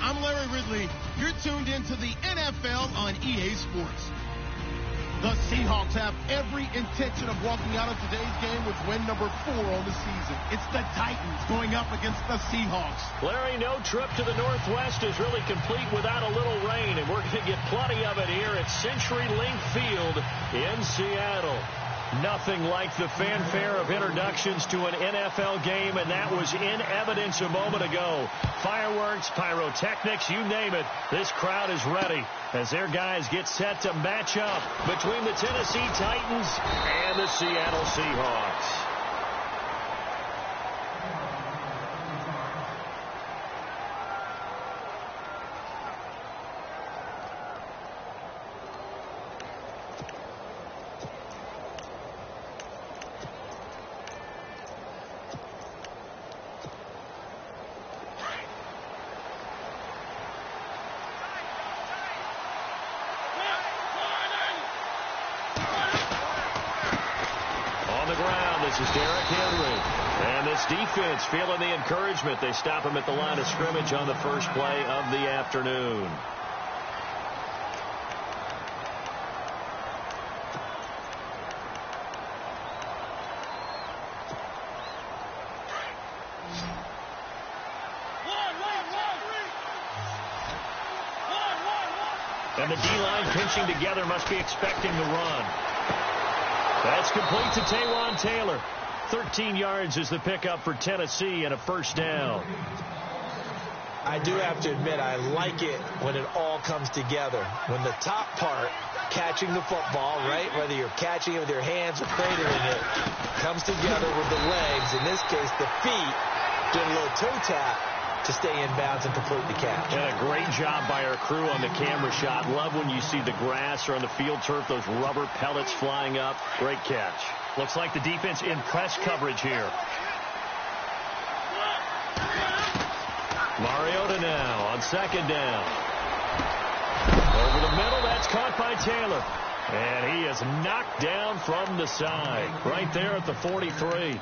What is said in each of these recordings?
I'm Larry Ridley. You're tuned into the NFL on EA Sports. The Seahawks have every intention of walking out of today's game with win number 4 on the season. It's the Titans going up against the Seahawks. Larry, no trip to the Northwest is really complete without a little rain, and we're going to get plenty of it here at CenturyLink Field in Seattle. Nothing like the fanfare of introductions to an NFL game, and that was in evidence a moment ago. Fireworks, pyrotechnics, you name it. This crowd is ready as their guys get set to match up between the Tennessee Titans and the Seattle Seahawks. This is Derrick Henry. And this defense feeling the encouragement. They stop him at the line of scrimmage on the first play of the afternoon. And the D-line pinching together must be expecting the run. That's complete to Taywan Taylor. 13 yards is the pickup for Tennessee and a first down. I do have to admit, I like it when it all comes together. When the top part, catching the football, right, whether you're catching it with your hands or cradling it, comes together with the legs. In this case, the feet, doing a little toe tap to stay in bounds and complete the catch. And a great job by our crew on the camera shot. Love when you see the grass or on the field turf, those rubber pellets flying up. Great catch. Looks like the defense in press coverage here. Mariota now on second down. Over the middle, that's caught by Taylor. And he is knocked down from the side. Right there at the 43.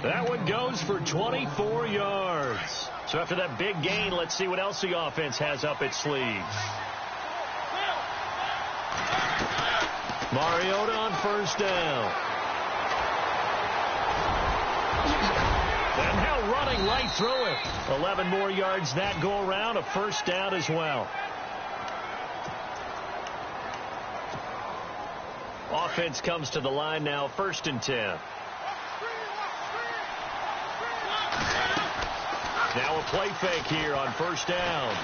That one goes for 24 yards. So after that big gain, let's see what else the offense has up its sleeves. Mariota on first down. And now running right through it. 11 more yards that go around, a first down as well. Offense comes to the line now, 1st and 10. Now a play fake here on first down.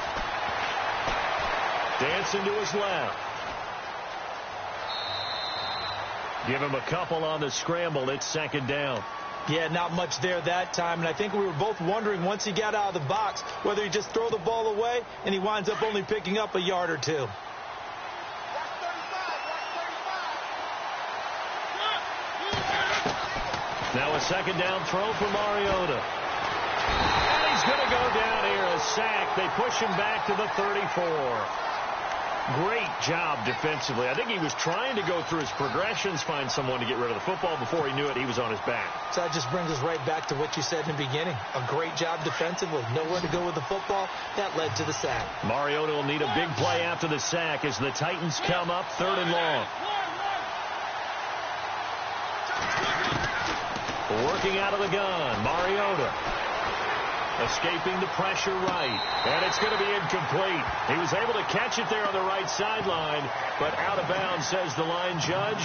Dancing to his left. Give him a couple on the scramble. It's second down. Yeah, not much there that time. And I think we were both wondering once he got out of the box whether he just throw the ball away and he winds up only picking up a yard or two. Now a second down throw for Mariota. And he's going to go down here, a sack. They push him back to the 34. Great job defensively. I think he was trying to go through his progressions, find someone to get rid of the football. Before he knew it, he was on his back. So that just brings us right back to what you said in the beginning. A great job defensively. Nowhere to go with the football. That led to the sack. Mariota will need a big play after the sack as the Titans come up 3rd and long. Working out of the gun, Mariota. Escaping the pressure right. And it's going to be incomplete. He was able to catch it there on the right sideline, but out of bounds, says the line judge.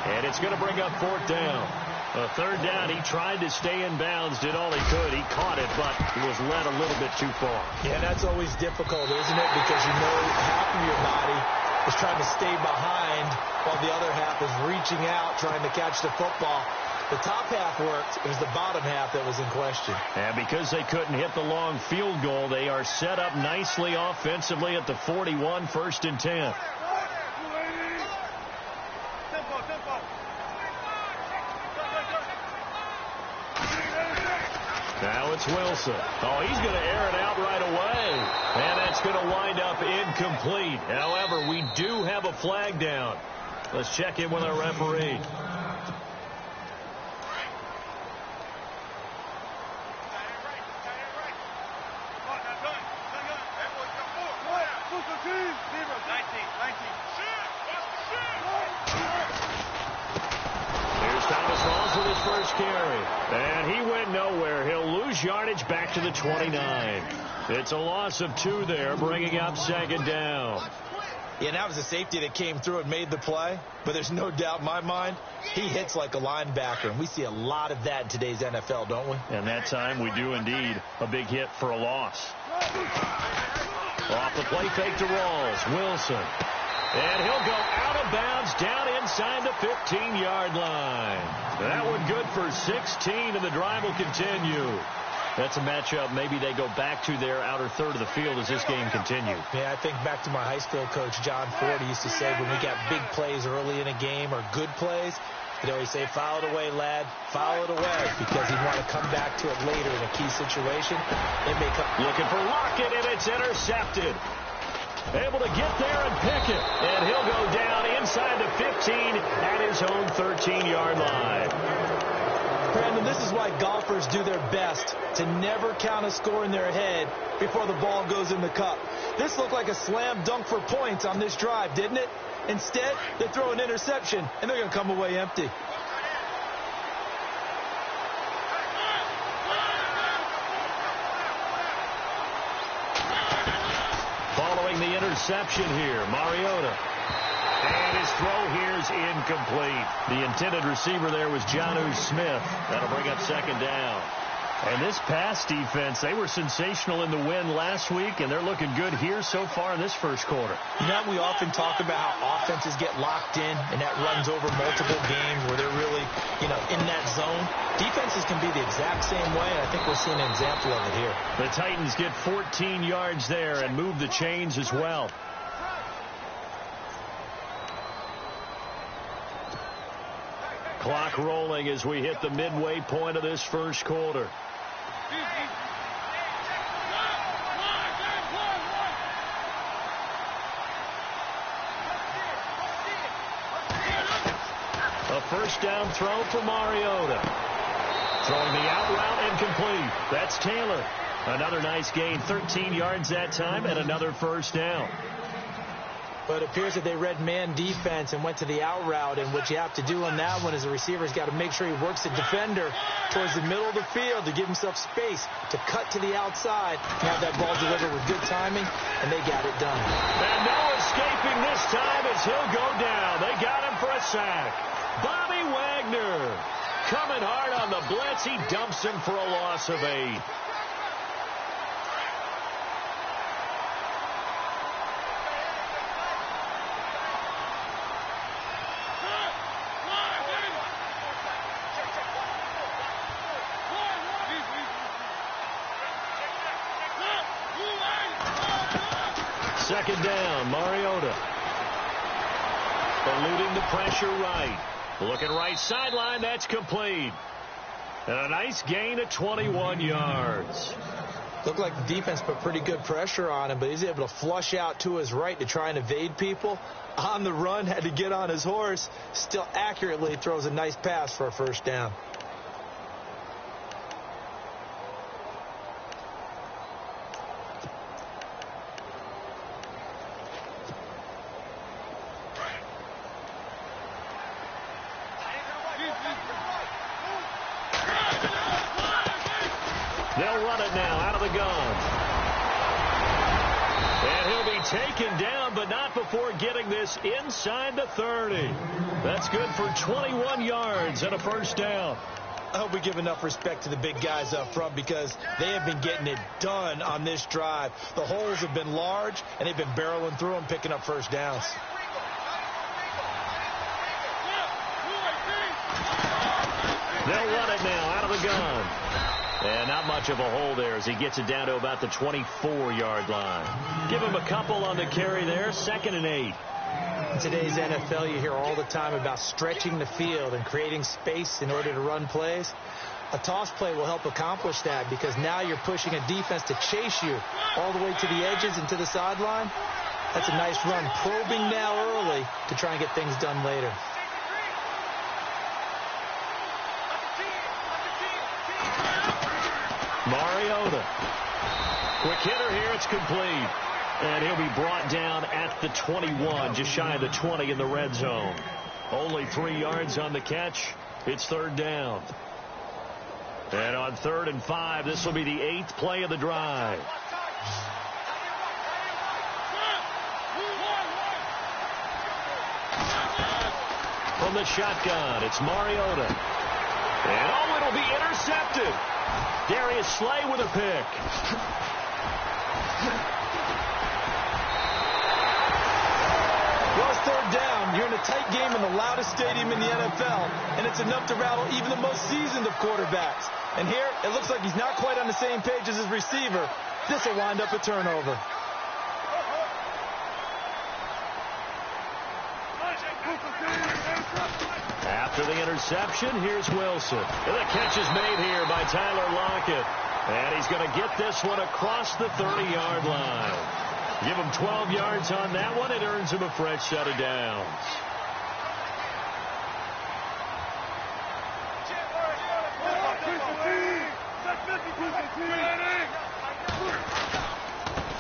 And it's going to bring up 4th down. A 3rd down, he tried to stay in bounds, did all he could. He caught it, but he was led a little bit too far. Yeah, that's always difficult, isn't it? Because you know half of your body is trying to stay behind while the other half is reaching out, trying to catch the football. The top half worked. It was the bottom half that was in question. And because they couldn't hit the long field goal, they are set up nicely offensively at the 41, 1st and 10. Now it's Wilson. Oh, he's going to air it out right away. And that's going to wind up incomplete. However, we do have a flag down. Let's check in with our referee. Here's Thomas Rawls with his first carry. And he went nowhere. He'll lose yardage back to the 29. It's a loss of 2 there, bringing up second down. Yeah, that was a safety that came through and made the play. But there's no doubt in my mind, he hits like a linebacker. And we see a lot of that in today's NFL, don't we? And that time we do indeed a big hit for a loss. Off the play fake to Rawls. Wilson. And he'll go out of bounds down inside the 15-yard line. That one good for 16, and the drive will continue. That's a matchup maybe they go back to their outer third of the field as this game continues. Yeah, I think back to my high school coach, John Ford. He used to say when we got big plays early in a game or good plays, he'd always say, foul it away, lad, foul it away, because he'd want to come back to it later in a key situation. Looking for Lockett, and it's intercepted. Able to get there and pick it. And he'll go down inside the 15 at his own 13-yard line. Brandon, this is why golfers do their best to never count a score in their head before the ball goes in the cup. This looked like a slam dunk for points on this drive, didn't it? Instead, they throw an interception, and they're going to come away empty. Following the interception here, Mariota. And his throw here's incomplete. The intended receiver there was Jonnu Smith. That'll bring up second down. And this pass defense, they were sensational in the win last week, and they're looking good here so far in this first quarter. You know, we often talk about how offenses get locked in, and that runs over multiple games where they're really, in that zone. Defenses can be the exact same way, and I think we're seeing an example of it here. The Titans get 14 yards there and move the chains as well. Clock rolling as we hit the midway point of this first quarter. A first down throw for Mariota. Throwing the out route and complete. That's Taylor. Another nice gain, 13 yards that time, and another first down. But it appears that they read man defense and went to the out route, and what you have to do on that one is the receiver's got to make sure he works the defender towards the middle of the field to give himself space to cut to the outside and have that ball delivered with good timing, and they got it done. And no escaping this time as he'll go down. They got him for a sack. Bobby Wagner coming hard on the blitz. He dumps him for a loss of 8. Second down, Mariota. Eluding the pressure right. Looking right sideline, that's complete. And a nice gain of 21 yards. Looked like the defense put pretty good pressure on him, but he's able to flush out to his right to try and evade people. On the run, had to get on his horse. Still accurately throws a nice pass for a first down. They'll run it now out of the gun. And he'll be taken down, but not before getting this inside the 30. That's good for 21 yards and a first down. I hope we give enough respect to the big guys up front because they have been getting it done on this drive. The holes have been large, and they've been barreling through them, picking up first downs. They'll run it now out of the gun. And not much of a hole there as he gets it down to about the 24-yard line. Give him a couple on the carry there, 2nd and 8. In today's NFL, you hear all the time about stretching the field and creating space in order to run plays. A toss play will help accomplish that because now you're pushing a defense to chase you all the way to the edges and to the sideline. That's a nice run, probing now early to try and get things done later. Mariota. Quick hitter here. It's complete. And he'll be brought down at the 21, just shy of the 20 in the red zone. Only 3 yards on the catch. It's third down. And on 3rd and 5, this will be the 8th play of the drive. From the shotgun, it's Mariota. And oh, it'll be intercepted. Darius Slay with a pick. Well, it's third down. You're in a tight game in the loudest stadium in the NFL, and it's enough to rattle even the most seasoned of quarterbacks. And here, it looks like he's not quite on the same page as his receiver. This will wind up a turnover. After the interception, here's Wilson. And the catch is made here by Tyler Lockett. And he's going to get this one across the 30-yard line. Give him 12 yards on that one. It earns him a fresh set of downs.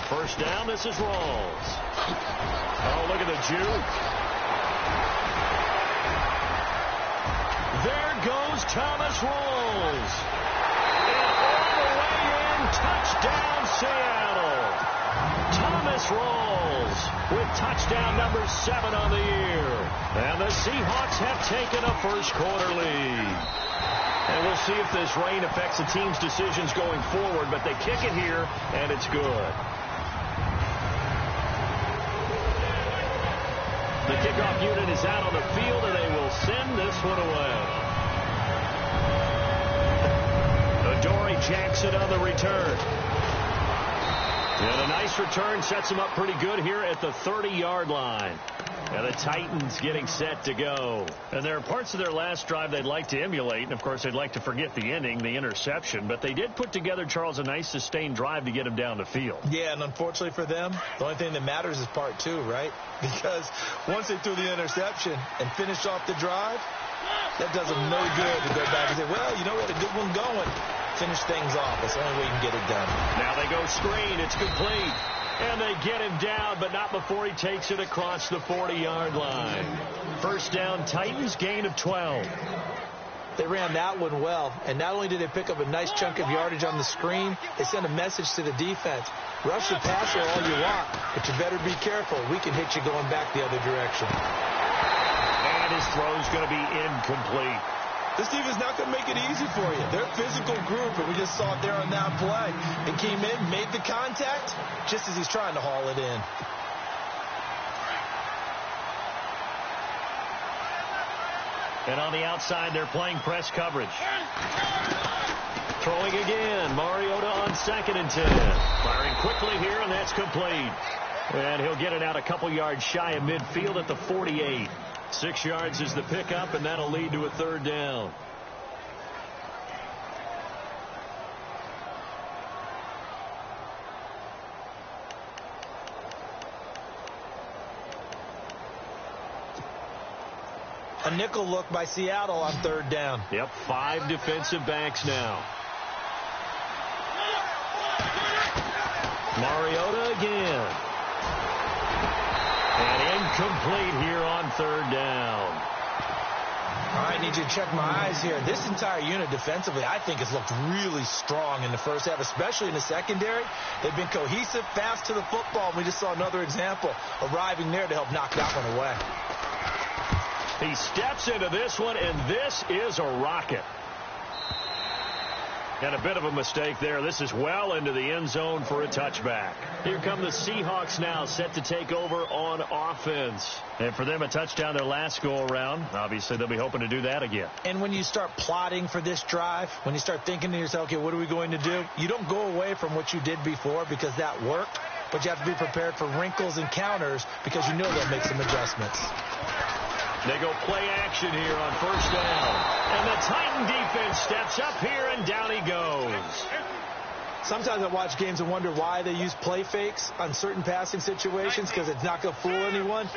First down, this is Rawls. Oh, look at the juke. There goes Thomas Rawls. And all the way in, touchdown Seattle. Thomas Rawls with touchdown number 7 on the year. And the Seahawks have taken a first-quarter lead. And we'll see if this rain affects the team's decisions going forward, but they kick it here, and it's good. The kickoff unit is out on the field, and they will send this one away. Adoree Jackson on the return. And a nice return sets him up pretty good here at the 30-yard line. And the Titans getting set to go. And there are parts of their last drive they'd like to emulate. And, of course, they'd like to forget the ending, the interception. But they did put together, Charles, a nice sustained drive to get him down the field. Yeah, and unfortunately for them, the only thing that matters is part 2, right? Because once they threw the interception and finished off the drive, that does them no good to go back and say, well, you know, we had a good one going. Finish things off. That's the only way you can get it done. Now they go screen. It's complete. And they get him down, but not before he takes it across the 40-yard line. First down, Titans, gain of 12. They ran that one well, and not only did they pick up a nice chunk of yardage on the screen, they sent a message to the defense. Rush the passer all you want, but you better be careful. We can hit you going back the other direction. And his throw's going to be incomplete. This team is not going to make it easy for you. They're a physical group, and we just saw it there on that play. It came in, made the contact, just as he's trying to haul it in. And on the outside, they're playing press coverage. Throwing again. Mariota on 2nd and 10. Firing quickly here, and that's complete. And he'll get it out a couple yards shy of midfield at the 48. 6 yards is the pickup, and that'll lead to a third down. A nickel look by Seattle on third down. Yep, 5 defensive backs now. Mariota again. And incomplete here on third down. All right, I need you to check my eyes here. This entire unit defensively, I think, has looked really strong in the first half, especially in the secondary. They've been cohesive, fast to the football. We just saw another example arriving there to help knock that one away. He steps into this one, and this is a rocket. And a bit of a mistake there. This is well into the end zone for a touchback. Here come the Seahawks now, set to take over on offense. And for them, a touchdown their last go-around. Obviously, they'll be hoping to do that again. And when you start plotting for this drive, when you start thinking to yourself, okay, what are we going to do? You don't go away from what you did before because that worked. But you have to be prepared for wrinkles and counters because you know they'll make some adjustments. They go play action here on first down. And the Titan defense steps up here, and down he goes. Sometimes I watch games and wonder why they use play fakes on certain passing situations because it's not going to fool anyone.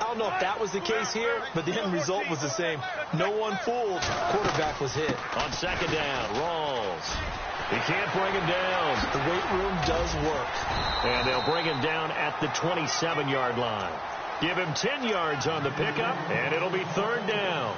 I don't know if that was the case here, but the end result was the same. No one fooled. Quarterback was hit. On second down, Rawls. He can't bring him down. The weight room does work. And they'll bring him down at the 27-yard line. Give him 10 yards on the pickup, and it'll be third down.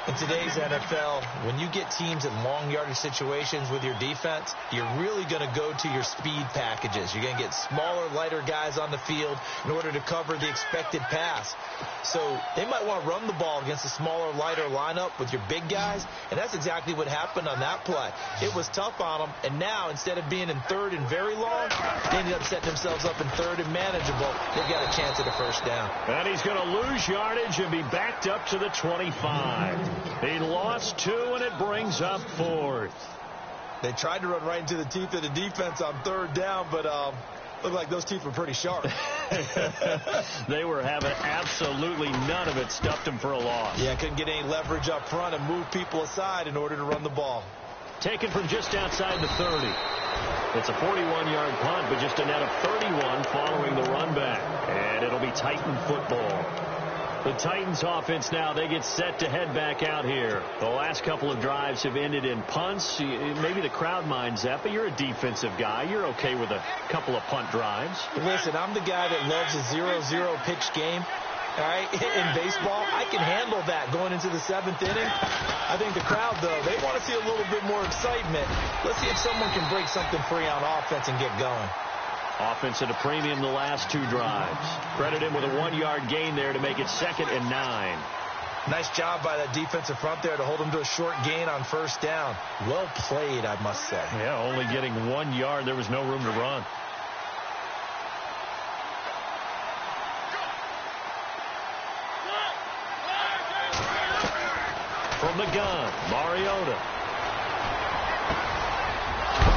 In today's NFL, when you get teams in long yardage situations with your defense, you're really going to go to your speed packages. You're going to get smaller, lighter guys on the field in order to cover the expected pass. So they might want to run the ball against a smaller, lighter lineup with your big guys, and that's exactly what happened on that play. It was tough on them, and now instead of being in third and very long, they ended up setting themselves up in third and manageable. They've got a chance at a first down. And he's going to lose yardage and be backed up to the 25. He lost 2, and it brings up fourth. They tried to run right into the teeth of the defense on third down, but looked like those teeth were pretty sharp. They were having absolutely none of it. Stuffed him for a loss. Yeah, couldn't get any leverage up front and move people aside in order to run the ball. Taken from just outside the 30. It's a 41-yard punt, but just a net of 31 following the run back. And it'll be Titan football. The Titans offense now, they get set to head back out here. The last couple of drives have ended in punts. Maybe the crowd minds that, but you're a defensive guy. You're okay with a couple of punt drives. Listen, I'm the guy that loves a 0-0 pitch game. All right, in baseball, I can handle that going into the 7th inning. I think the crowd, though, they want to see a little bit more excitement. Let's see if someone can break something free on offense and get going. Offense at a premium the last 2 drives. Credit him with a 1-yard gain there to make it 2nd and 9. Nice job by that defensive front there to hold him to a short gain on first down. Well played, I must say. Yeah, only getting 1 yard. There was no room to run. From the gun, Mariota.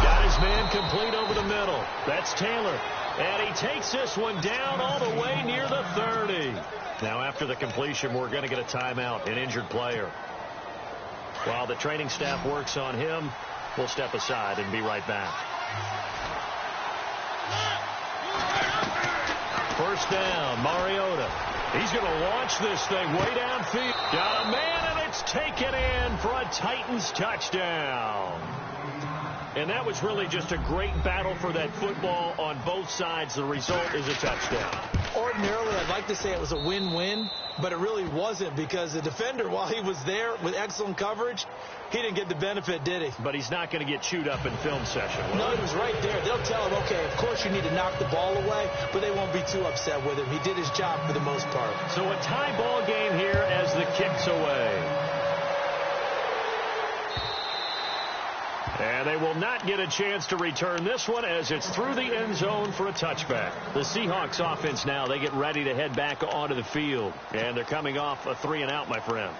Got his man complete over the middle. That's Taylor. And he takes this one down all the way near the 30. Now, after the completion, we're going to get a timeout, an injured player. While the training staff works on him, we'll step aside and be right back. First down, Mariota. He's going to launch this thing way downfield. Got a man, and it's taken in for a Titans touchdown. And that was really just a great battle for that football on both sides. The result is a touchdown. Ordinarily, I'd like to say it was a win-win, but it really wasn't because the defender, while he was there with excellent coverage, he didn't get the benefit, did he? But he's not going to get chewed up in film session. No, he was right there. They'll tell him, okay, of course you need to knock the ball away, but they won't be too upset with him. He did his job for the most part. So a tie ball game here as the kick's away. And they will not get a chance to return this one as it's through the end zone for a touchback. The Seahawks offense now, they get ready to head back onto the field. And they're coming off a 3-and-out, my friend.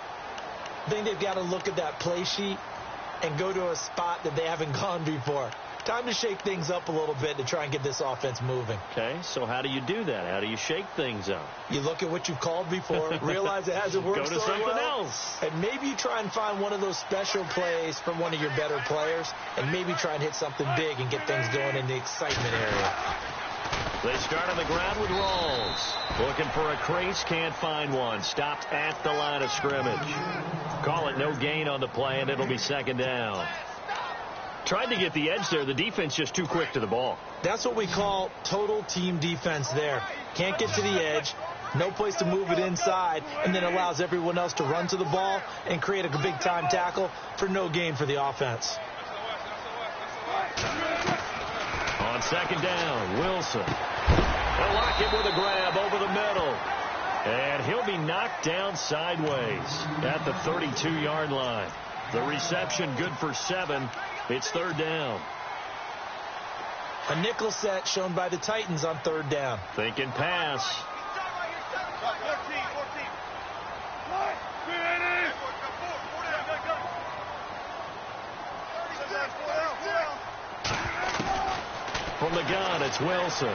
I think they've got to look at that play sheet and go to a spot that they haven't gone before. Time to shake things up a little bit to try and get this offense moving. Okay, so how do you do that? How do you shake things up? You look at what you've called before, realize it hasn't worked Go to so something well, else. and maybe you try and find one of those special plays from one of your better players, and maybe try and hit something big and get things going in the excitement area. They start on the ground with Rawls. Looking for a crease, can't find one. Stopped at the line of scrimmage. Call it no gain on the play, and it'll be 2nd down. Tried to get the edge there. The defense just too quick to the ball. That's what we call total team defense there. Can't get to the edge, no place to move it inside, and then allows everyone else to run to the ball and create a big-time tackle for no gain for the offense. On 2nd down, Wilson. They'll lock him with a grab over the middle. And he'll be knocked down sideways at the 32-yard line. The reception good for 7. It's 3rd down. A nickel set shown by the Titans on 3rd down. Thinking pass. From the gun, it's Wilson.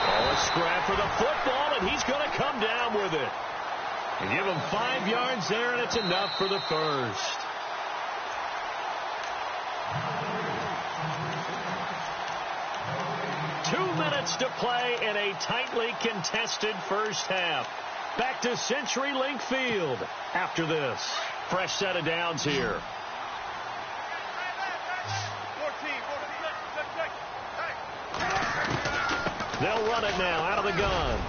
Oh, a scrap for the football, and he's going to come down with it. And give him 5 yards there, and it's enough for the first. minutes to play in a tightly contested first half. Back to CenturyLink Field after this. Fresh set of downs here. They'll run it now out of the gun.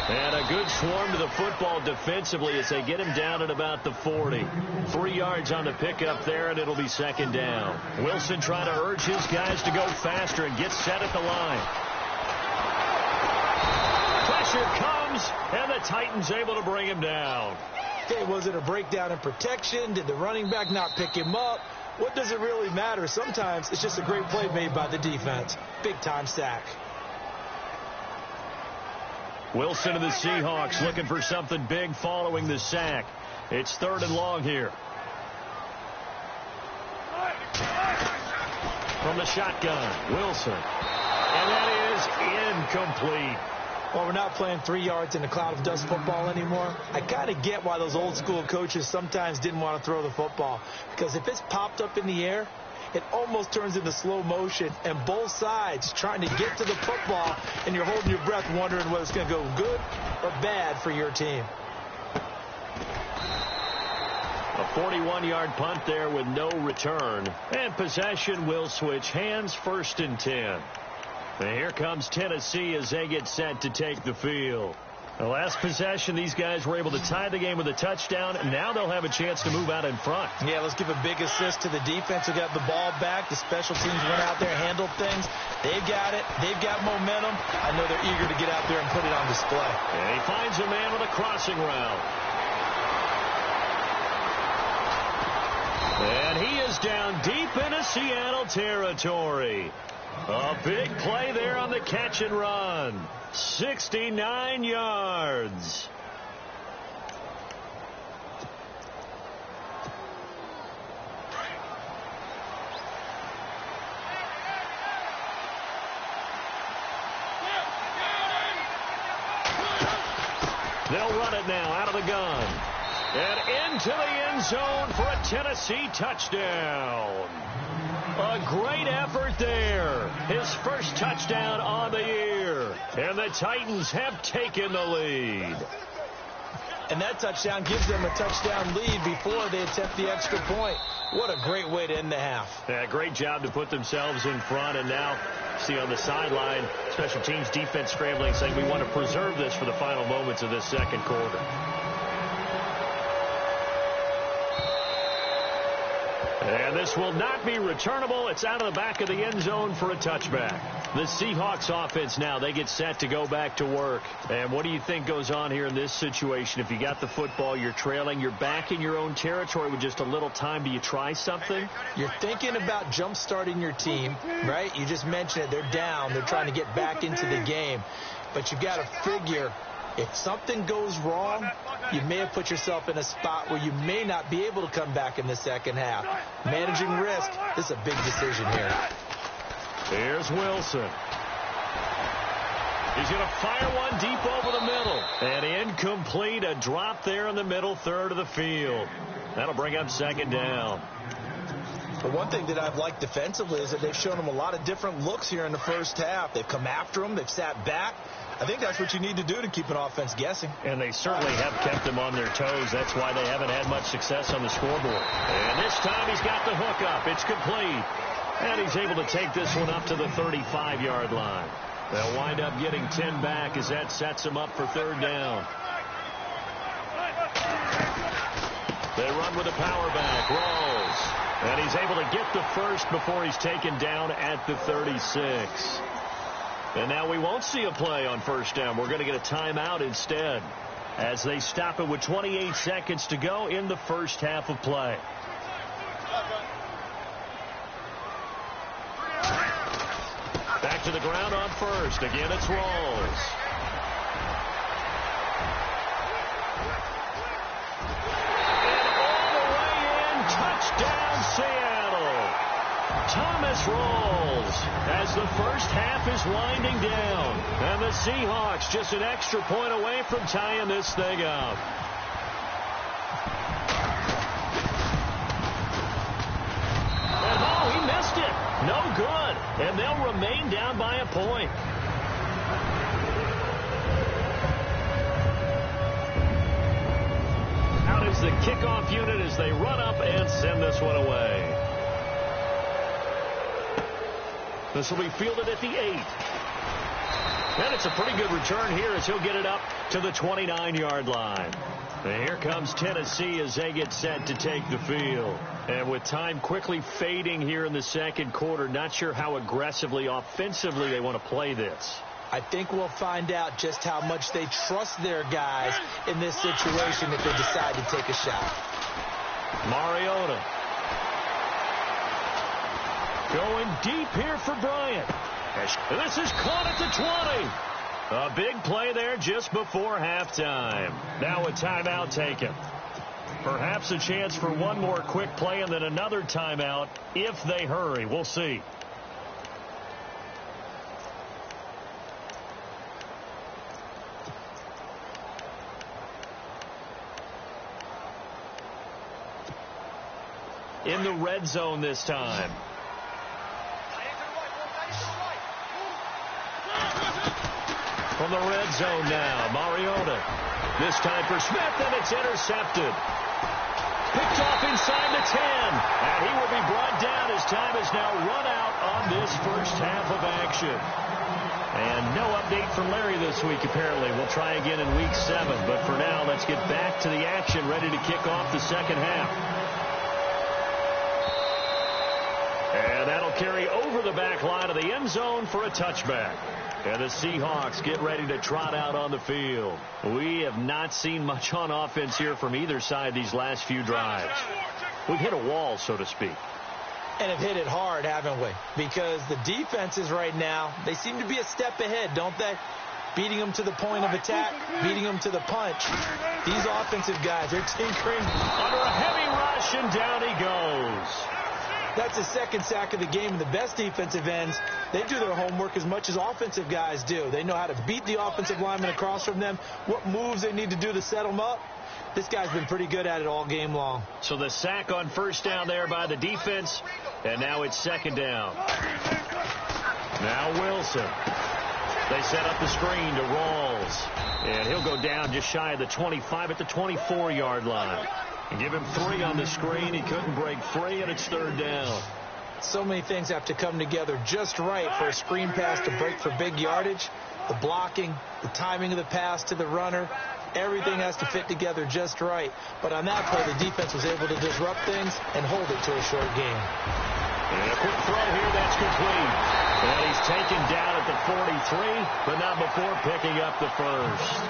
And a good swarm to the football defensively as they get him down at about the 40. 3 yards on the pickup there, and it'll be second down. Wilson trying to urge his guys to go faster and get set at the line. Pressure comes, and the Titans able to bring him down. Okay, was it a breakdown in protection? Did the running back not pick him up? What does it really matter? Sometimes it's just a great play made by the defense. Big-time sack. Wilson of the Seahawks looking for something big following the sack. It's 3rd and long here. From the shotgun, Wilson. And that is incomplete. Well, we're not playing 3 yards in a cloud of dust football anymore. I kind of get why those old school coaches sometimes didn't want to throw the football. Because if it's popped up in the air, it almost turns into slow motion, and both sides trying to get to the football, and you're holding your breath wondering whether it's going to go good or bad for your team. A 41-yard punt there with no return. And possession will switch hands, 1st and 10. And here comes Tennessee as they get set to take the field. The last possession, these guys were able to tie the game with a touchdown, and now they'll have a chance to move out in front. Yeah, let's give a big assist to the defense who got the ball back. The special teams went out there, handled things. They've got it. They've got momentum. I know they're eager to get out there and put it on display. And he finds a man with a crossing route. And he is down deep into Seattle territory. A big play there on the catch and run. 69 yards. They'll run it now out of the gun. And into the end zone for a Tennessee touchdown. A great effort there. His first touchdown on the year. And the Titans have taken the lead. And that touchdown gives them a touchdown lead before they attempt the extra point. What a great way to end the half. Yeah, great job to put themselves in front. And now, see on the sideline, special teams defense scrambling, saying we want to preserve this for the final moments of this second quarter. And this will not be returnable. It's out of the back of the end zone for a touchback. The Seahawks offense now, they get set to go back to work. And what do you think goes on here in this situation? If you got the football, you're trailing, you're back in your own territory with just a little time. Do you try something? You're thinking about jump-starting your team, right? You just mentioned it. They're down. They're trying to get back into the game. But you've got to figure, if something goes wrong, you may have put yourself in a spot where you may not be able to come back in the second half. Managing risk, this is a big decision here. Here's Wilson. He's going to fire one deep over the middle. And incomplete, a drop there in the middle third of the field. That'll bring up second down. But one thing that I've liked defensively is that they've shown them a lot of different looks here in the first half. They've come after them. They've sat back. I think that's what you need to do to keep an offense guessing. And they certainly have kept them on their toes. That's why they haven't had much success on the scoreboard. And this time he's got the hook up. It's complete. And he's able to take this one up to the 35-yard line. They'll wind up getting 10 back as that sets them up for third down. They run with a power back. Rolls. And he's able to get the first before he's taken down at the 36. And now we won't see a play on first down. We're going to get a timeout instead as they stop it with 28 seconds to go in the first half of play. Back to the ground on first. Again, it's Rolls. And all the way in, touchdown Seattle. Thomas Rolls as the first half is winding down. And the Seahawks just an extra point away from tying this thing up. And oh, he missed it. No good. And they'll remain down by a point. Out is the kickoff unit as they run up and send this one away. This will be fielded at the 8. And it's a pretty good return here as he'll get it up to the 29-yard line. And here comes Tennessee as they get set to take the field. And with time quickly fading here in the second quarter, not sure how aggressively, offensively they want to play this. I think we'll find out just how much they trust their guys in this situation if they decide to take a shot. Mariota. Going deep here for Bryant. This is caught at the 20. A big play there just before halftime. Now a timeout taken. Perhaps a chance for one more quick play and then another timeout if they hurry. We'll see. In the red zone this time. From the red zone now, Mariota. This time for Smith, and it's intercepted. Picked off inside the 10. And he will be brought down as time is now run out on this first half of action. And no update from Larry this week, apparently. We'll try again in week 7. But for now, let's get back to the action, ready to kick off the second half. And that'll carry over the back line of the end zone for a touchback. And the Seahawks get ready to trot out on the field. We have not seen much on offense here from either side these last few drives. We've hit a wall, so to speak. And have hit it hard, haven't we? Because the defenses right now, they seem to be a step ahead, don't they? Beating them to the point of attack, beating them to the punch. These offensive guys, they're tinkering. Under a heavy rush, and down he goes. That's his second sack of the game. And the best defensive ends, they do their homework as much as offensive guys do. They know how to beat the offensive lineman across from them, what moves they need to do to set them up. This guy's been pretty good at it all game long. So the sack on first down there by the defense, and now it's second down. Now Wilson. They set up the screen to Rawls, and he'll go down just shy of the 25 at the 24-yard line. And give him 3 on the screen. He couldn't break free, and it's third down. So many things have to come together just right for a screen pass to break for big yardage. The blocking, the timing of the pass to the runner, everything has to fit together just right. But on that play, the defense was able to disrupt things and hold it to a short game. And a quick throw here, that's complete. And he's taken down at the 43, but not before picking up the first.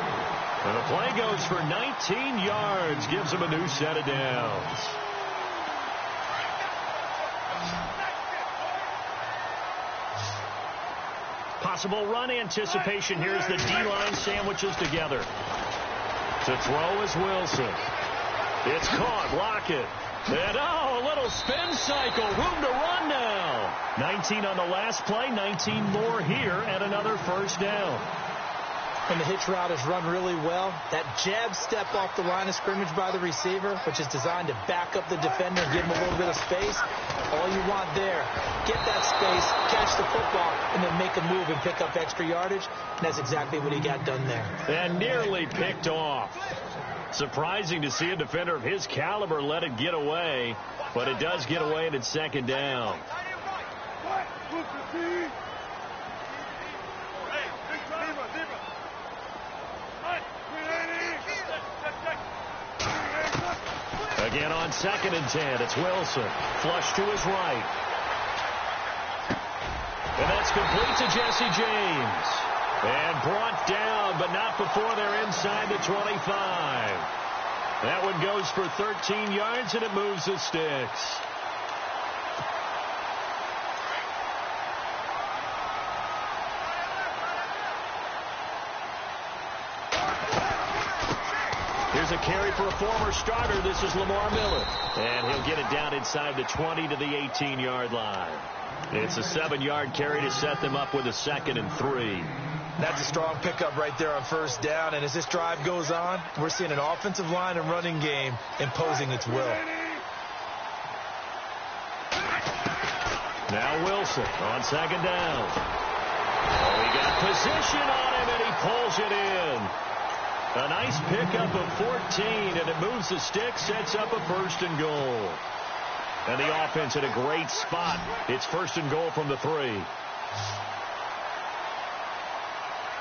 And the play goes for 19 yards, gives him a new set of downs. Possible run anticipation here as the D-line sandwiches together. To throw is Wilson. It's caught, Lockett. And a little spin cycle, room to run now. 19 on the last play, 19 more here, and another first down. And the hitch route is run really well. That jab step off the line of scrimmage by the receiver, which is designed to back up the defender and give him a little bit of space. All you want there, get that space, catch the football, and then make a move and pick up extra yardage. And that's exactly what he got done there. And nearly picked off. Surprising to see a defender of his caliber let it get away, but it does get away and it's second down. Again on 2nd and 10, it's Wilson. Flush to his right. And that's complete to Jesse James. And brought down, but not before they're inside the 25. That one goes for 13 yards, and it moves the sticks. Here's a carry for a former starter. This is Lamar Miller. And he'll get it down inside the 20 to the 18-yard line. It's a 7-yard carry to set them up with a 2nd and 3. That's a strong pickup right there on first down. And as this drive goes on, we're seeing an offensive line and running game imposing its will. Now Wilson on 2nd down. Oh, he got position on him, and he pulls it in. A nice pickup of 14, and it moves the stick, sets up a 1st and goal. And the offense at a great spot. It's 1st and goal from the 3.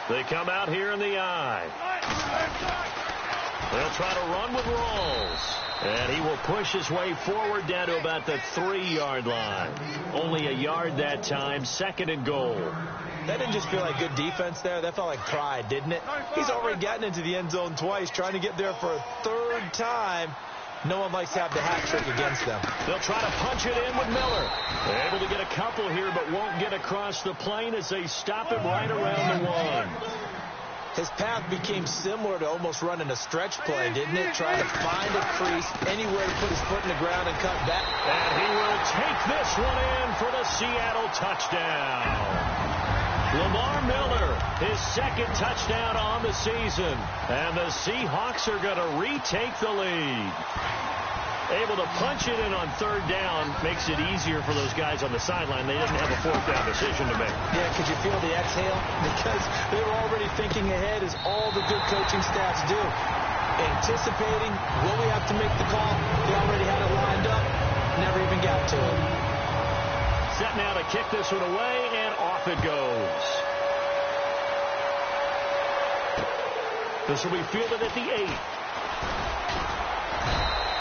They come out here in the I. They'll try to run with Rawls. And he will push his way forward down to about the 3-yard line. Only a yard that time, 2nd and goal. That didn't just feel like good defense there. That felt like pride, didn't it? He's already gotten into the end zone twice, trying to get there for a 3rd time. No one likes to have the hat trick against them. They'll try to punch it in with Miller. They're able to get a couple here, but won't get across the plane as they stop him right around the 1. His path became similar to almost running a stretch play, didn't it? Trying to find a crease, anywhere to put his foot in the ground and cut back. And he will take this one in for the Seattle touchdown. Lamar Miller, his 2nd touchdown on the season. And the Seahawks are going to retake the lead. Able to punch it in on 3rd down makes it easier for those guys on the sideline. They didn't have a 4th down decision to make. Yeah, could you feel the exhale? Because they were already thinking ahead, as all the good coaching staffs do. Anticipating, will we have to make the call? They already had it lined up. Never even got to it. Set now to kick this one away, and off it goes. This will be fielded at the 8.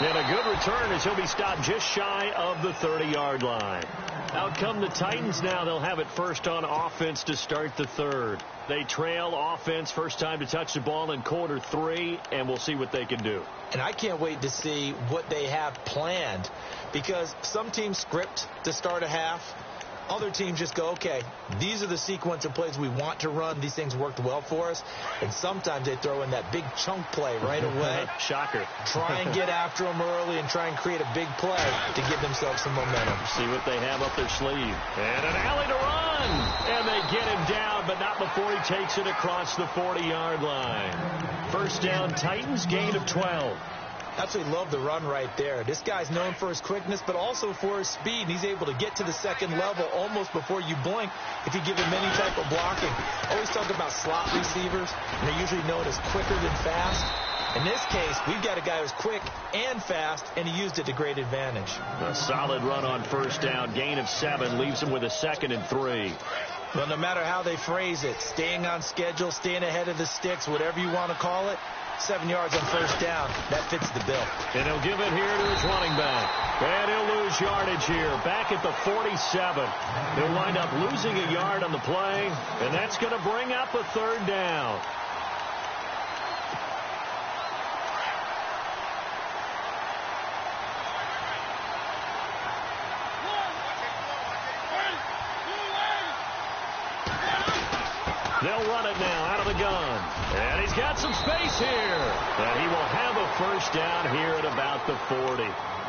And a good return as he'll be stopped just shy of the 30-yard line. Out come the Titans now. They'll have it first on offense to start the 3rd. They trail offense, first time to touch the ball in quarter 3, and we'll see what they can do. And I can't wait to see what they have planned, because some teams script to start a half. Other teams just go, okay, these are the sequence of plays we want to run. These things worked well for us. And sometimes they throw in that big chunk play right away. Shocker. Try and get after them early and try and create a big play to give themselves some momentum. See what they have up their sleeve. And an alley to run. And they get him down, but not before he takes it across the 40-yard line. First down, Titans, gain of 12. Absolutely love the run right there. This guy's known for his quickness, but also for his speed. And he's able to get to the 2nd level almost before you blink if you give him any type of blocking. Always talk about slot receivers, and they're usually known as quicker than fast. In this case, we've got a guy who's quick and fast, and he used it to great advantage. A solid run on first down. Gain of 7 leaves him with a 2nd and 3. Well, no matter how they phrase it, staying on schedule, staying ahead of the sticks, whatever you want to call it, 7 yards on first down. That fits the bill. And he'll give it here to his running back. And he'll lose yardage here. Back at the 47. He'll wind up losing a yard on the play. And that's going to bring up a 3rd down. They'll run it now out of the gun. And he's got some space here. And he will have a first down here at about the 40.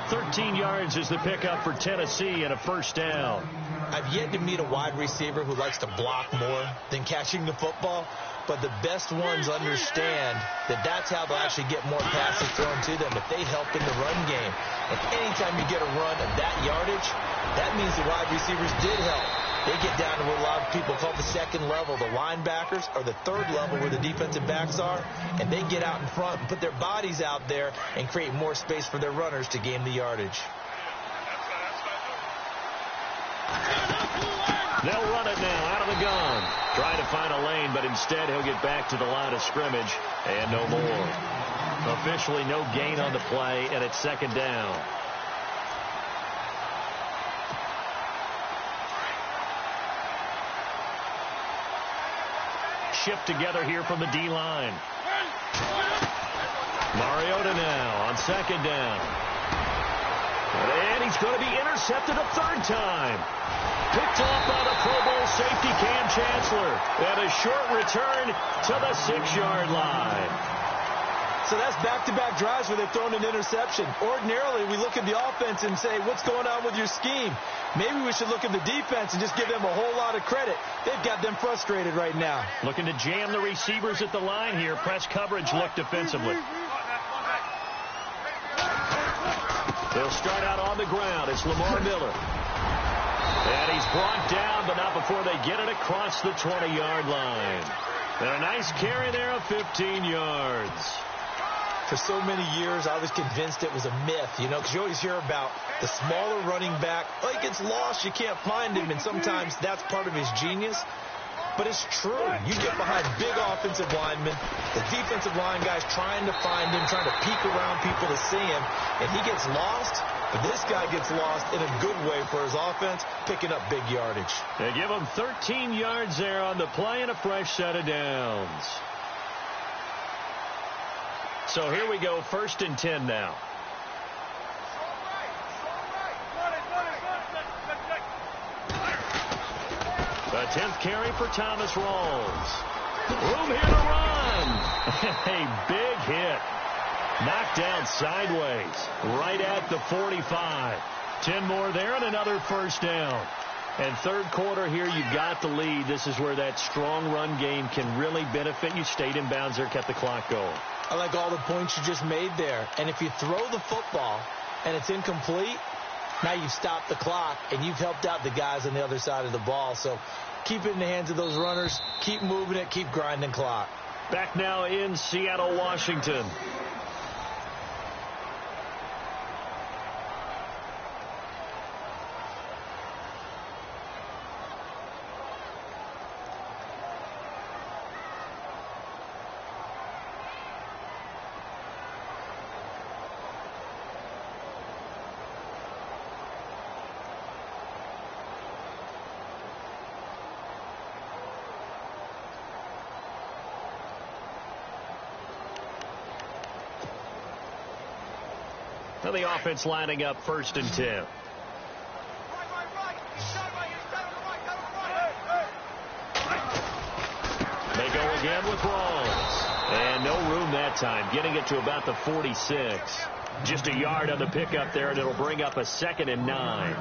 13 yards is the pickup for Tennessee and a first down. I've yet to meet a wide receiver who likes to block more than catching the football. But the best ones understand that that's how they'll actually get more passes thrown to them if they help in the run game. And anytime you get a run of that yardage, that means the wide receivers did help. They get down to what a lot of people call the 2nd level, the linebackers, or the 3rd level where the defensive backs are, and they get out in front and put their bodies out there and create more space for their runners to gain the yardage. They'll run it now out of the gun. Trying to find a lane, but instead he'll get back to the line of scrimmage and no more. Officially no gain on the play, and it's 2nd down. Shift together here from the D-line. Mariota now on 2nd down. And he's going to be intercepted a 3rd time. Picked off by the Pro Bowl safety Cam Chancellor. And a short return to the 6-yard line. So that's back-to-back drives where they've thrown an interception. Ordinarily, we look at the offense and say, what's going on with your scheme? Maybe we should look at the defense and just give them a whole lot of credit. They've got them frustrated right now. Looking to jam the receivers at the line here. Press coverage look defensively. They'll start out on the ground. It's Lamar Miller. And he's brought down, but not before they get it across the 20-yard line. And a nice carry there of 15 yards. For so many years, I was convinced it was a myth, because you always hear about the smaller running back. Oh, he gets lost, you can't find him, and sometimes that's part of his genius. But it's true. You get behind big offensive linemen, the defensive line guys trying to find him, trying to peek around people to see him, and he gets lost. But this guy gets lost in a good way for his offense, picking up big yardage. They give him 13 yards there on the play and a fresh set of downs. So here we go, 1st and 10 now. The 10th carry for Thomas Rawls. Room here to run. A big hit. Knocked down sideways, right at the 45. 10 more there and another first down. And third quarter here, you've got the lead. This is where that strong run game can really benefit you. Stayed in bounds there, kept the clock going. I like all the points you just made there. And if you throw the football and it's incomplete, now you've stopped the clock and you've helped out the guys on the other side of the ball. So keep it in the hands of those runners. Keep moving it. Keep grinding clock. Back now in Seattle, Washington. Now the offense lining up 1st and 10. They go again with Rawls. And no room that time, getting it to about the 46. Just a yard on the pickup there, and it'll bring up a 2nd and 9.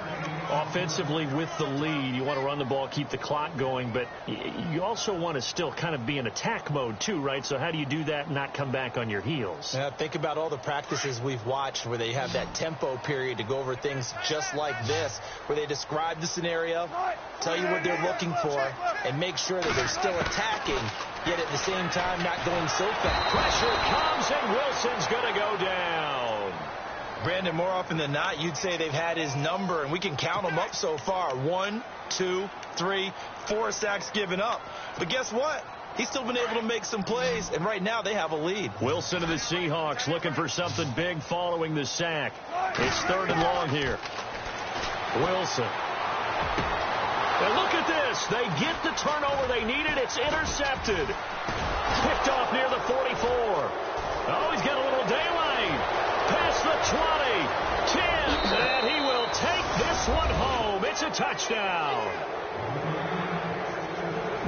Offensively with the lead, you want to run the ball, keep the clock going, but you also want to still kind of be in attack mode too, right? So how do you do that and not come back on your heels? Think about all the practices we've watched where they have that tempo period to go over things just like this, where they describe the scenario, tell you what they're looking for, and make sure that they're still attacking, yet at the same time not going so fast. Pressure comes, and Wilson's going to go down. Brandon, more often than not, you'd say they've had his number, and we can count them up so far. 1, 2, 3, 4 sacks given up. But guess what? He's still been able to make some plays, and right now they have a lead. Wilson of the Seahawks looking for something big following the sack. It's 3rd and long here. Wilson. And look at this. They get the turnover they needed. It's intercepted. Picked off near the 44. Oh, he's got a little daylight. Past the 20, 10, and he will take this one home. It's a touchdown.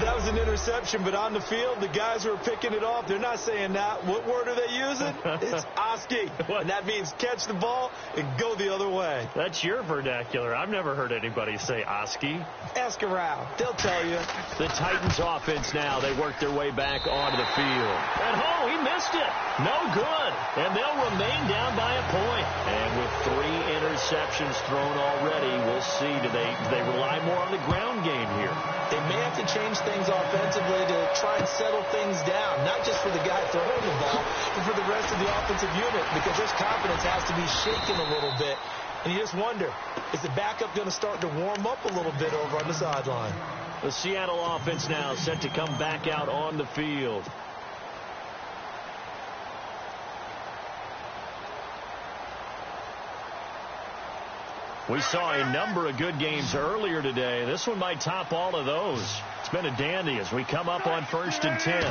That was an interception, but on the field, the guys who are picking it off, they're not saying that. What word are they using? It's Oski. And that means catch the ball and go the other way. That's your vernacular. I've never heard anybody say Oski. Ask around. They'll tell you. The Titans offense now, they work their way back onto the field. And he missed it. No good. And they'll remain down by a point. And with 3 interceptions thrown already, we'll see. Do they rely more on the ground game here? They may have to change things offensively to try and settle things down, not just for the guy throwing the ball, but for the rest of the offensive unit, because his confidence has to be shaken a little bit. And you just wonder, is the backup going to start to warm up a little bit over on the sideline? The Seattle offense now set to come back out on the field. We saw a number of good games earlier today. This one might top all of those. It's been a dandy as we come up on 1st and 10.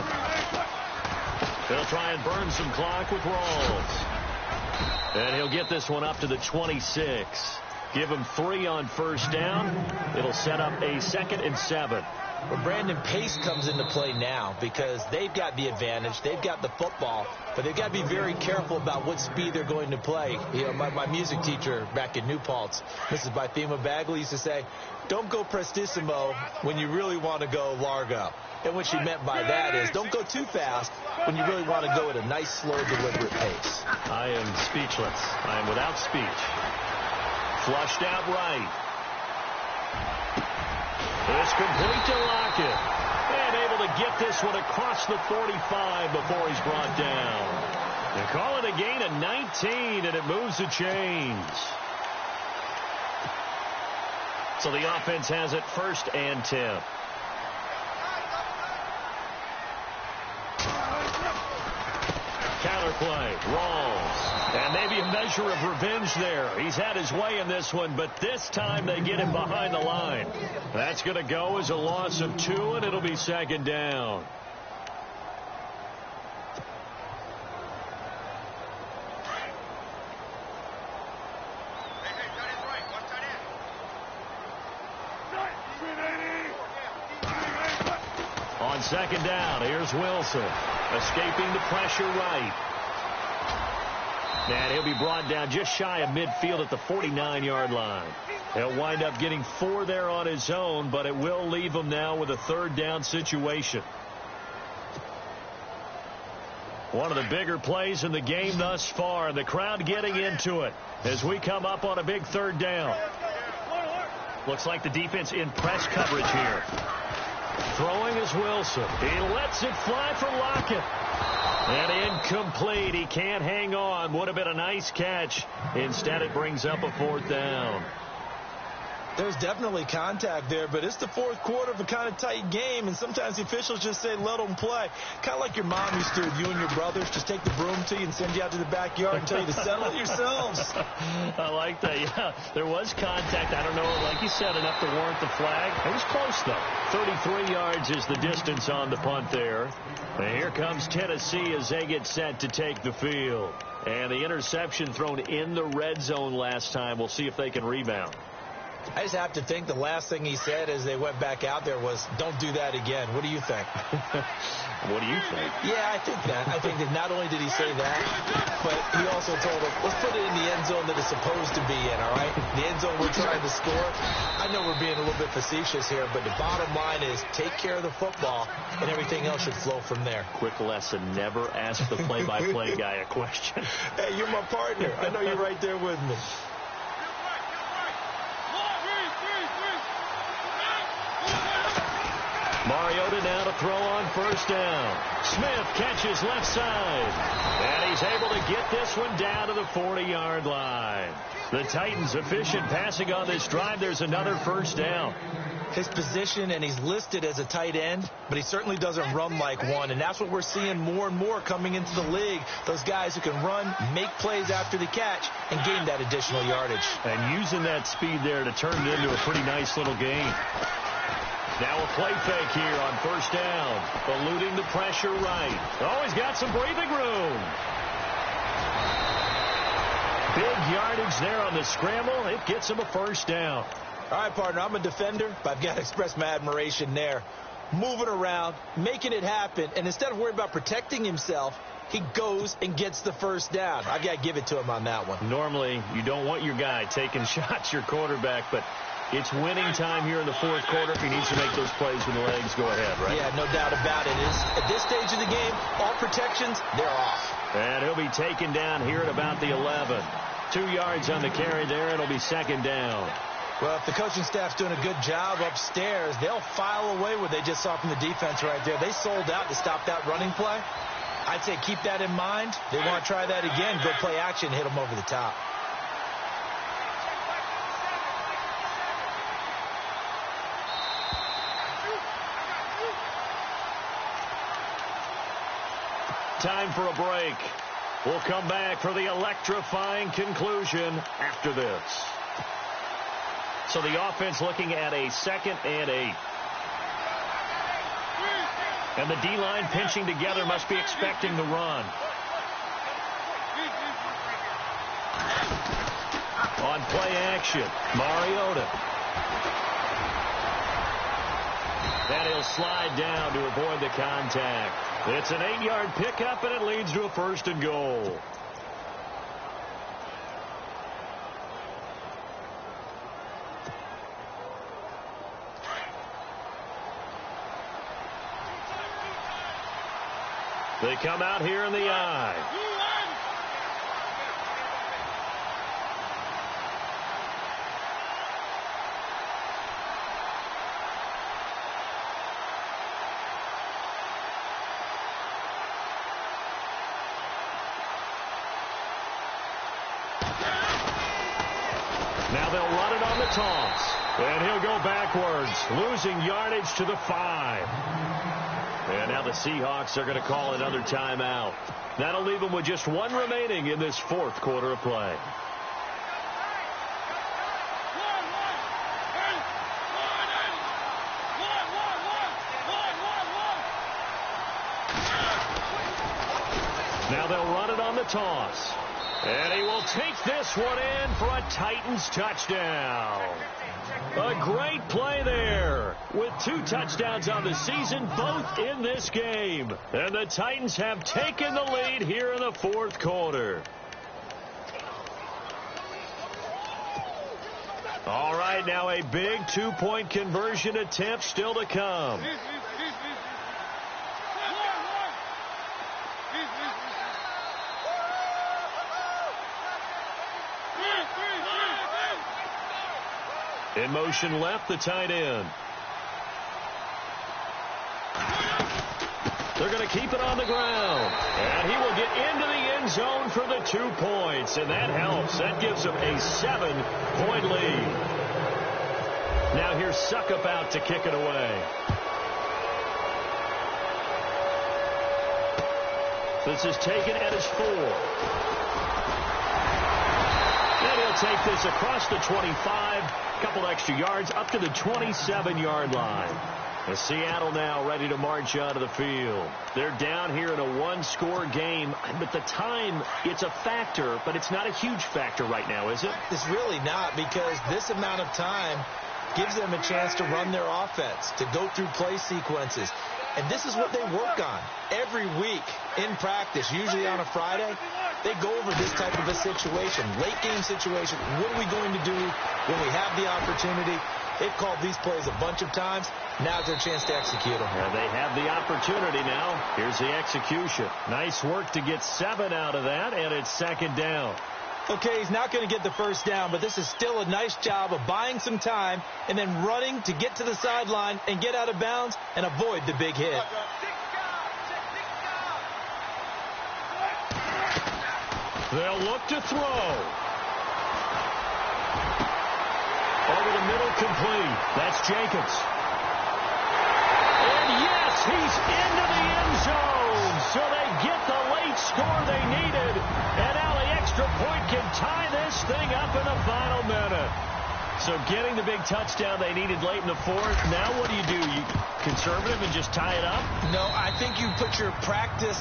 They'll try and burn some clock with Rawls. And he'll get this one up to the 26. Give him 3 on first down. It'll set up a 2nd and 7. Well, Brandon, pace comes into play now because they've got the advantage. They've got the football, but they've got to be very careful about what speed they're going to play. You know, my music teacher back in New Paltz, Mrs. Bythema Bagley, used to say, don't go prestissimo when you really want to go largo. And what she meant by that is don't go too fast when you really want to go at a nice, slow, deliberate pace. I am speechless. I am without speech. Flushed out right. It's complete to Lockett. And able to get this one across the 45 before he's brought down. They call it a gain of 19, and it moves the chains. So the offense has it 1st and 10. Counter play. Rawls. And maybe a measure of revenge there. He's had his way in this one, but this time they get him behind the line. That's going to go as a loss of 2, and it'll be 2nd down. On 2nd down, here's Wilson. Escaping the pressure right. And he'll be brought down just shy of midfield at the 49-yard line. He'll wind up getting 4 there on his own, but it will leave him now with a 3rd down situation. One of the bigger plays in the game thus far, and the crowd getting into it as we come up on a big 3rd down. Looks like the defense in press coverage here. Throwing is Wilson. He lets it fly for Lockett. And incomplete. He can't hang on. Would have been a nice catch. Instead, it brings up a 4th down. There's definitely contact there, but it's the 4th quarter of a kind of tight game, and sometimes the officials just say, let them play. Kind of like your mom used to with you and your brothers. Just take the broom to you and send you out to the backyard and tell you to settle it yourselves. I like that, yeah. There was contact. I don't know, like you said, enough to warrant the flag. It was close, though. 33 yards is the distance on the punt there. And here comes Tennessee as they get set to take the field. And the interception thrown in the red zone last time. We'll see if they can rebound. I just have to think the last thing he said as they went back out there was, don't do that again. What do you think? What do you think? Yeah, I think that. I think that not only did he say that, but he also told them, let's put it in the end zone that it's supposed to be in, all right? The end zone we're trying to score. I know we're being a little bit facetious here, but the bottom line is take care of the football, and everything else should flow from there. Quick lesson, never ask the play-by-play guy a question. Hey, you're my partner. I know you're right there with me. Mariota now to throw on 1st down. Smith catches left side. And he's able to get this one down to the 40-yard line. The Titans efficient passing on this drive. There's another 1st down. His position, and he's listed as a tight end, but he certainly doesn't run like one, and that's what we're seeing more and more coming into the league. Those guys who can run, make plays after the catch, and gain that additional yardage. And using that speed there to turn it into a pretty nice little gain. Now a play fake here on 1st down. Eluding the pressure right. Oh, he's got some breathing room. Big yardage there on the scramble. It gets him a 1st down. All right, partner, I'm a defender, but I've got to express my admiration there. Moving around, making it happen, and instead of worrying about protecting himself, he goes and gets the 1st down. I've got to give it to him on that one. Normally, you don't want your guy taking shots, your quarterback, but it's winning time here in the 4th quarter. If he needs to make those plays with the legs, go ahead, right? Yeah, no doubt about it. At this stage of the game, all protections, they're off. And he'll be taken down here at about the 11. 2 yards on the carry there. It'll be 2nd down. Well, if the coaching staff's doing a good job upstairs, they'll file away what they just saw from the defense right there. They sold out to stop that running play. I'd say keep that in mind. They want to try that again. Go play action, hit them over the top. Time for a break. We'll come back for the electrifying conclusion after this. So the offense looking at a 2nd and 8. And the D-line pinching together, must be expecting the run. On play action, Mariota. And he'll slide down to avoid the contact. It's an 8-yard pickup, and it leads to a 1st and goal. They come out here in the I. they'll run it on the toss. And he'll go backwards, losing yardage to the 5. And now the Seahawks are going to call another timeout. That'll leave them with just one remaining in this fourth quarter of play. Now they'll run it on the toss. And he will take this one in for a Titans touchdown. A great play there with 2 touchdowns on the season, both in this game. And the Titans have taken the lead here in the fourth quarter. All right, now a big 2-point conversion attempt still to come. In motion left, the tight end. They're going to keep it on the ground. And he will get into the end zone for the 2 points. And that helps. That gives them a 7-point lead. Now here's Suckup out to kick it away. This is taken at his 4. And he'll take this across the 25. Couple extra yards up to the 27-yard line. And Seattle now ready to march onto the field. They're down here in a 1-score game. But the time, it's a factor, but it's not a huge factor right now, is it? It's really not, because this amount of time gives them a chance to run their offense, to go through play sequences. And this is what they work on every week in practice, usually on a Friday. They go over this type of a situation, late game situation. What are we going to do when we have the opportunity? They've called these plays a bunch of times. Now's their chance to execute them. And they have the opportunity now. Here's the execution. Nice work to get 7 out of that, and it's 2nd down. Okay, he's not going to get the first down, but this is still a nice job of buying some time and then running to get to the sideline and get out of bounds and avoid the big hit. They'll look to throw. Over the middle, complete. That's Jacobs. And yes, he's into the end zone. So they get the late score they needed. And now the extra point can tie this thing up in the final minute. So getting the big touchdown they needed late in the fourth. Now what do? You conservative and just tie it up? No, I think you put your practice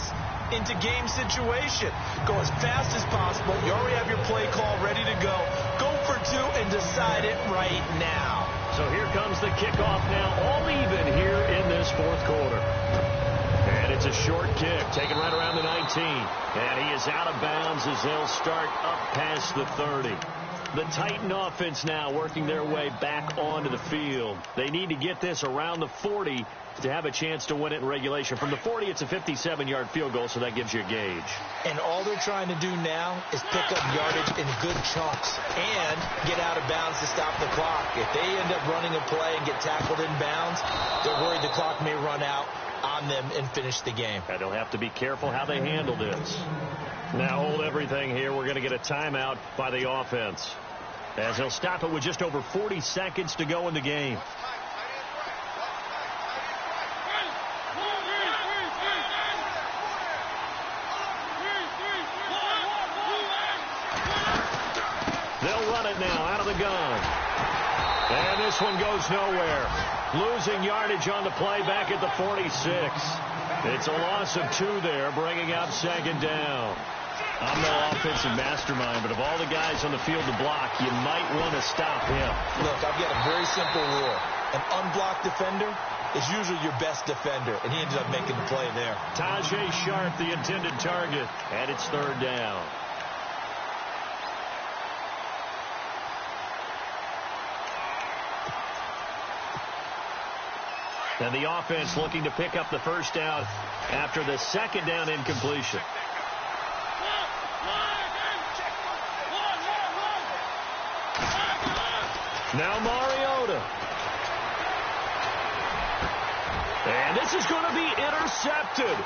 into game situation. Go as fast as possible. You already have your play call ready to go. Go for 2 and decide it right now. So here comes the kickoff now, all even here in this fourth quarter. And it's a short kick, taken right around the 19. And he is out of bounds as they'll start up past the 30. The Titan offense now working their way back onto the field. They need to get this around the 40 to have a chance to win it in regulation. From the 40, it's a 57-yard field goal, so that gives you a gauge. And all they're trying to do now is pick up yardage in good chunks and get out of bounds to stop the clock. If they end up running a play and get tackled in bounds, they're worried the clock may run out on them and finish the game. And they'll have to be careful how they handle this. Now hold everything here. We're going to get a timeout by the offense, as he'll stop it with just over 40 seconds to go in the game. They'll run it now out of the gun. And this one goes nowhere. Losing yardage on the play back at the 46. It's a loss of 2 there, bringing up 2nd down. I'm no offensive mastermind, but of all the guys on the field to block, you might want to stop him. Look, I've got a very simple rule. An unblocked defender is usually your best defender, and he ended up making the play there. Tajay Sharp, the intended target, and it's 3rd down. And the offense looking to pick up the first down after the 2nd down incompletion. Now Mariota. And this is going to be intercepted.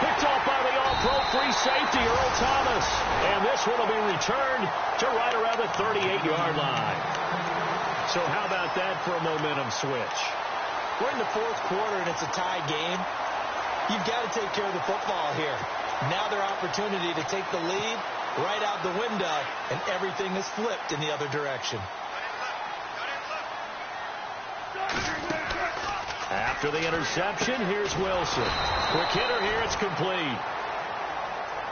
Picked off by the all-pro free safety, Earl Thomas. And this one will be returned to right around the 38-yard line. So how about that for a momentum switch? We're in the fourth quarter, and it's a tie game. You've got to take care of the football here. Now their opportunity to take the lead right out the window, and everything is flipped in the other direction. After the interception, here's Wilson. Quick hitter here, it's complete.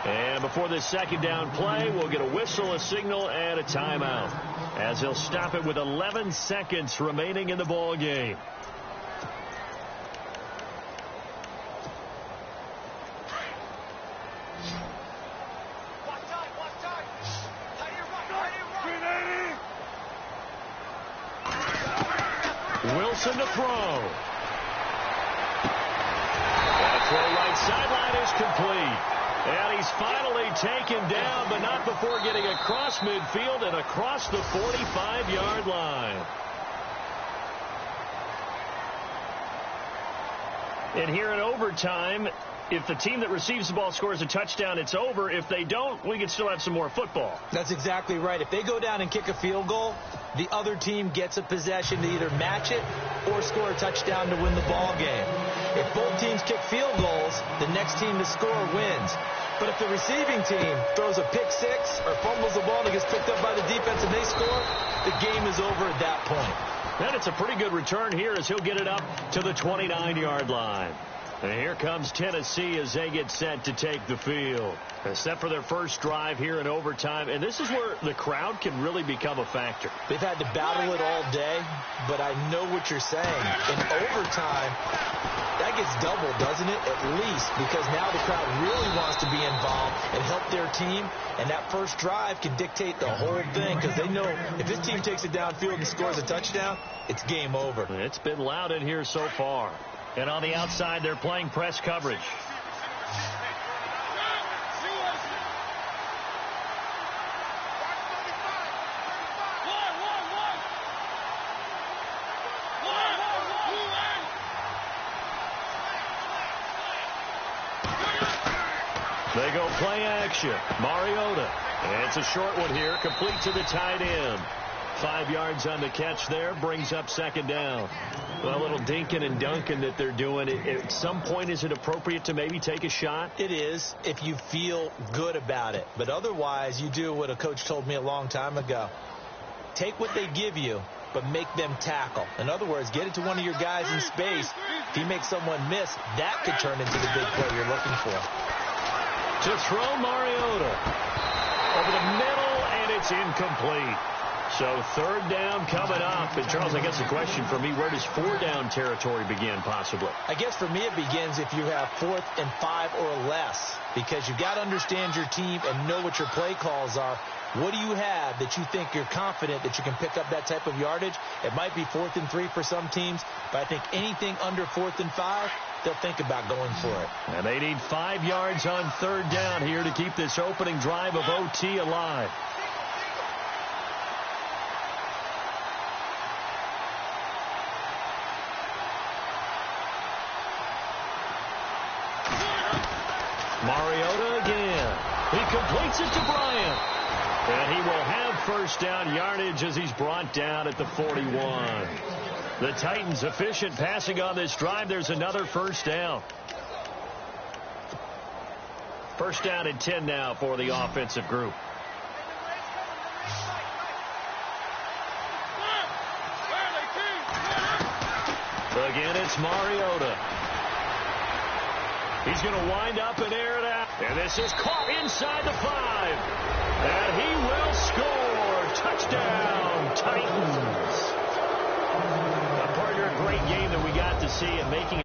And before this second down play, we'll get a whistle, a signal, and a timeout, as he'll stop it with 11 seconds remaining in the ball game. Wilson to throw. That throw right sideline is complete. And he's finally taken down, but not before getting across midfield and across the 45-yard line. And here in overtime, if the team that receives the ball scores a touchdown, it's over. If they don't, we can still have some more football. That's exactly right. If they go down and kick a field goal, the other team gets a possession to either match it or score a touchdown to win the ball game. If both teams kick field goals, the next team to score wins. But if the receiving team throws a pick six or fumbles the ball and it gets picked up by the defense and they score, the game is over at that point. And it's a pretty good return here as he'll get it up to the 29-yard line. And here comes Tennessee as they get set to take the field. Set for their first drive here in overtime. And this is where the crowd can really become a factor. They've had to battle it all day, but I know what you're saying. In overtime, that gets doubled, doesn't it? At least, because now the crowd really wants to be involved and help their team. And that first drive can dictate the whole thing because they know if this team takes it downfield and scores a touchdown, it's game over. It's been loud in here so far. And on the outside, they're playing press coverage. They go play action. Mariota. And it's a short one here, complete to the tight end. 5 yards on the catch there, brings up second down. Well, a little dinking and dunking that they're doing. At some point, is it appropriate to maybe take a shot? It is, if you feel good about it. But otherwise, you do what a coach told me a long time ago. Take what they give you, but make them tackle. In other words, get it to one of your guys in space. If you make someone miss, that could turn into the big play you're looking for. To throw Mariota. Over the middle, and it's incomplete. So third down coming up. And, Charles, I guess the question for me, where does 4-down territory begin, possibly? I guess for me it begins if you have 4th and 5 or less, because you've got to understand your team and know what your play calls are. What do you have that you think you're confident that you can pick up that type of yardage? It might be 4th and 3 for some teams, but I think anything under 4th and 5, they'll think about going for it. And they need 5 yards on third down here to keep this opening drive of OT alive. Mariota again. He completes it to Bryant. And he will have first down yardage as he's brought down at the 41. The Titans efficient passing on this drive. There's another first down. First down and 10 now for the offensive group. Again, it's Mariota. He's going to wind up and air it out. And this is caught inside the 5. And he will score. Touchdown, Titans. A partner, a great game that we got to see and making